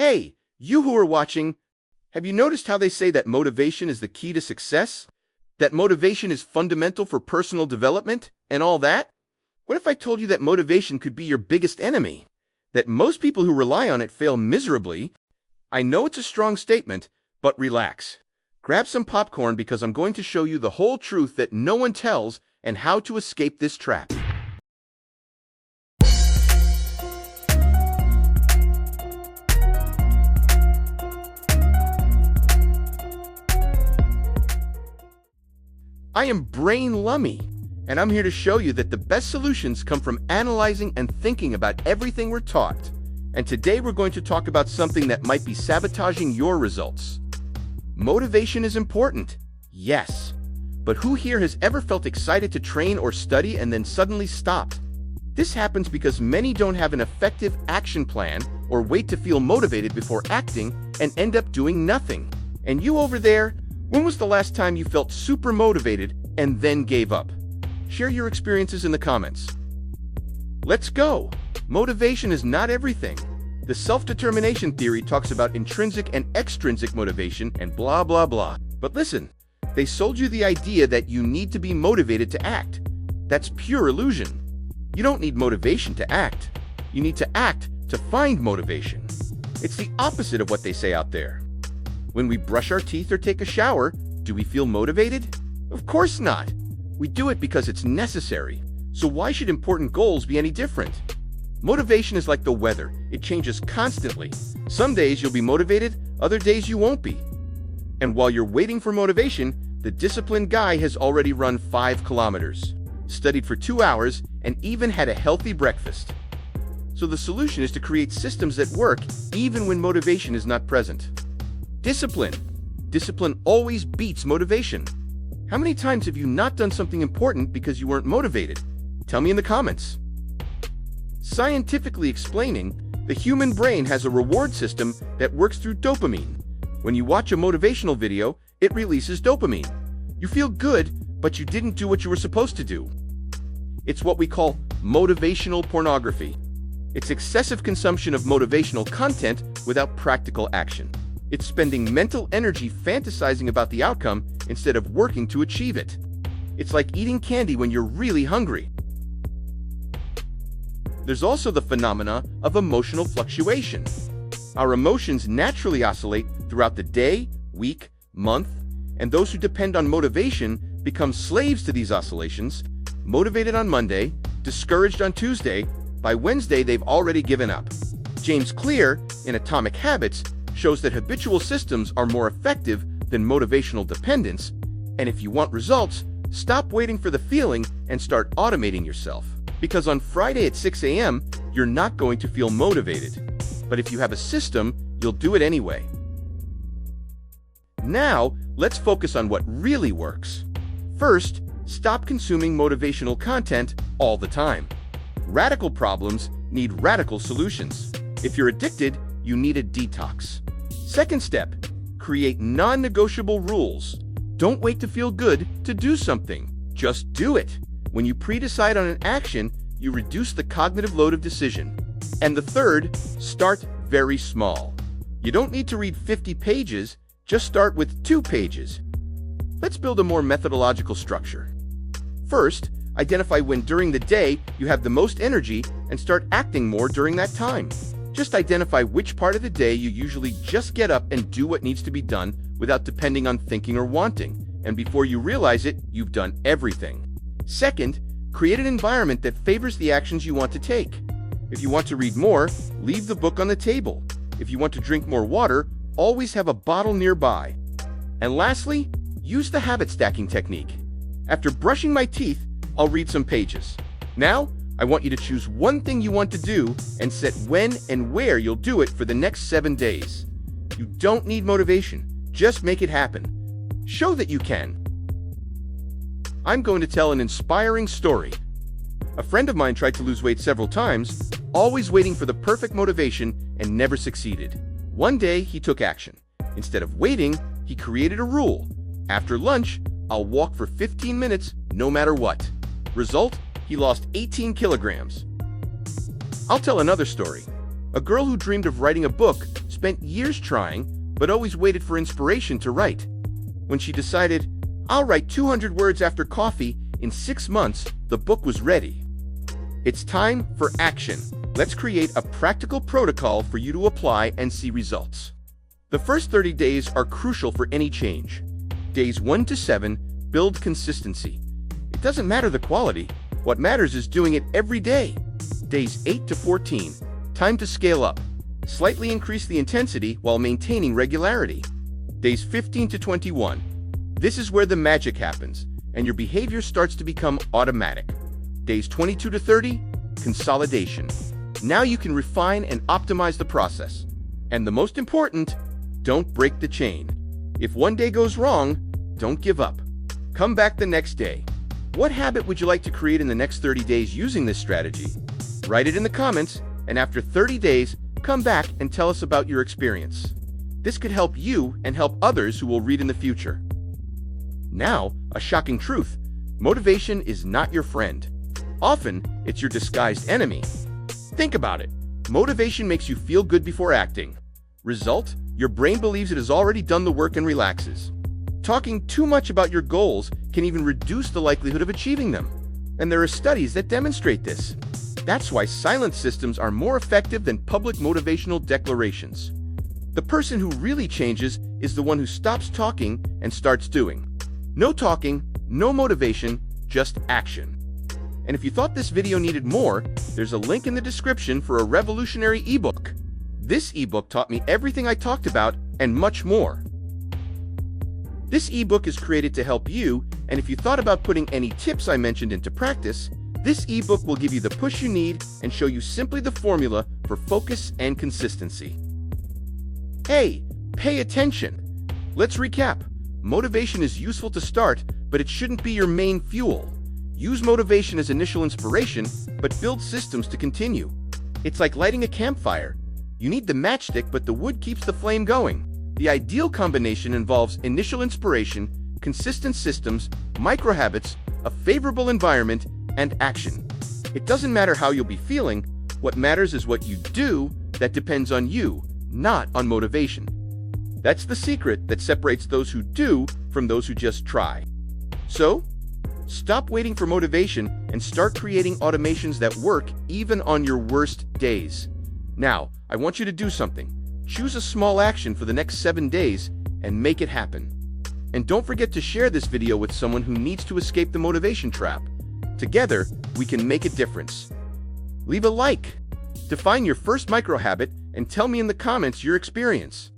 Hey, you who are watching, have you noticed how they say that motivation is the key to success? That motivation is fundamental for personal development and all that? What if I told you that motivation could be your biggest enemy? That most people who rely on it fail miserably? I know it's a strong statement, but relax. Grab some popcorn because I'm going to show you the whole truth that no one tells and how to escape this trap. I am Brain Lummy, and I'm here to show you that the best solutions come from analyzing and thinking about everything we're taught. And today we're going to talk about something that might be sabotaging your results. Motivation is important, yes. But who here has ever felt excited to train or study and then suddenly stopped? This happens because many don't have an effective action plan or wait to feel motivated before acting and end up doing nothing. And you over there, when was the last time you felt super motivated and then gave up? Share your experiences in the comments. Let's go! Motivation is not everything. The self-determination theory talks about intrinsic and extrinsic motivation and blah blah blah. But listen, they sold you the idea that you need to be motivated to act. That's pure illusion. You don't need motivation to act. You need to act to find motivation. It's the opposite of what they say out there. When we brush our teeth or take a shower, do we feel motivated? Of course not. We do it because it's necessary. So why should important goals be any different? Motivation is like the weather. It changes constantly. Some days you'll be motivated, other days you won't be. And while you're waiting for motivation, the disciplined guy has already run 5 kilometers, studied for 2 hours, and even had a healthy breakfast. So the solution is to create systems that work even when motivation is not present. Discipline. Discipline always beats motivation. How many times have you not done something important because you weren't motivated? Tell me in the comments. Scientifically explaining, the human brain has a reward system that works through dopamine. When you watch a motivational video, it releases dopamine. You feel good, but you didn't do what you were supposed to do. It's what we call motivational pornography. It's excessive consumption of motivational content without practical action. It's spending mental energy fantasizing about the outcome instead of working to achieve it. It's like eating candy when you're really hungry. There's also the phenomena of emotional fluctuation. Our emotions naturally oscillate throughout the day, week, month, and those who depend on motivation become slaves to these oscillations. Motivated on Monday, discouraged on Tuesday, by Wednesday they've already given up. James Clear, in Atomic Habits, shows that habitual systems are more effective than motivational dependence, and if you want results, stop waiting for the feeling and start automating yourself. Because on Friday at 6 a.m., you're not going to feel motivated. But if you have a system, you'll do it anyway. Now, let's focus on what really works. First, stop consuming motivational content all the time. Radical problems need radical solutions. If you're addicted, you need a detox. Second step, create non-negotiable rules. Don't wait to feel good to do something. Just do it. When you pre-decide on an action, you reduce the cognitive load of decision. And the third, start very small. You don't need to read 50 pages, just start with 2 pages. Let's build a more methodological structure. First, identify when during the day you have the most energy and start acting more during that time. Just identify which part of the day you usually just get up and do what needs to be done without depending on thinking or wanting. And before you realize it, you've done everything. Second, create an environment that favors the actions you want to take. If you want to read more, leave the book on the table. If you want to drink more water, always have a bottle nearby. And lastly, use the habit stacking technique. After brushing my teeth, I'll read some pages. Now, I want you to choose one thing you want to do and set when and where you'll do it for the next 7 days. You don't need motivation, just make it happen. Show that you can. I'm going to tell an inspiring story. A friend of mine tried to lose weight several times, always waiting for the perfect motivation and never succeeded. One day, he took action. Instead of waiting, he created a rule. After lunch, I'll walk for 15 minutes no matter what. Result, he lost 18 kilograms. I'll tell another story. A girl who dreamed of writing a book spent years trying, but always waited for inspiration to write. When she decided, "I'll write 200 words after coffee," in 6 months, the book was ready. It's time for action. Let's create a practical protocol for you to apply and see results. The first 30 days are crucial for any change. Days 1 to 7 build consistency. It doesn't matter the quality. What matters is doing it every day. Days 8 to 14, time to scale up. Slightly increase the intensity while maintaining regularity. Days 15 to 21, this is where the magic happens, and your behavior starts to become automatic. Days 22 to 30, consolidation. Now you can refine and optimize the process. And the most important, don't break the chain. If one day goes wrong, don't give up. Come back the next day. What habit would you like to create in the next 30 days using this strategy? Write it in the comments, and after 30 days, come back and tell us about your experience. This could help you and help others who will read in the future. Now, a shocking truth. Motivation is not your friend. Often, it's your disguised enemy. Think about it. Motivation makes you feel good before acting. Result, your brain believes it has already done the work and relaxes. Talking too much about your goals can even reduce the likelihood of achieving them. And there are studies that demonstrate this. That's why silent systems are more effective than public motivational declarations. The person who really changes is the one who stops talking and starts doing. No talking, no motivation, just action. And if you thought this video needed more, there's a link in the description for a revolutionary ebook. This ebook taught me everything I talked about and much more. This ebook is created to help you, and if you thought about putting any tips I mentioned into practice, this ebook will give you the push you need and show you simply the formula for focus and consistency. Hey, pay attention. Let's recap. Motivation is useful to start, but it shouldn't be your main fuel. Use motivation as initial inspiration, but build systems to continue. It's like lighting a campfire. You need the matchstick, but the wood keeps the flame going. The ideal combination involves initial inspiration, consistent systems, micro-habits, a favorable environment, and action. It doesn't matter how you'll be feeling. What matters is what you do that depends on you, not on motivation. That's the secret that separates those who do from those who just try. So, stop waiting for motivation and start creating automations that work even on your worst days. Now, I want you to do something. Choose a small action for the next 7 days and make it happen. And don't forget to share this video with someone who needs to escape the motivation trap. Together, we can make a difference. Leave a like, define your first micro habit, and tell me in the comments your experience.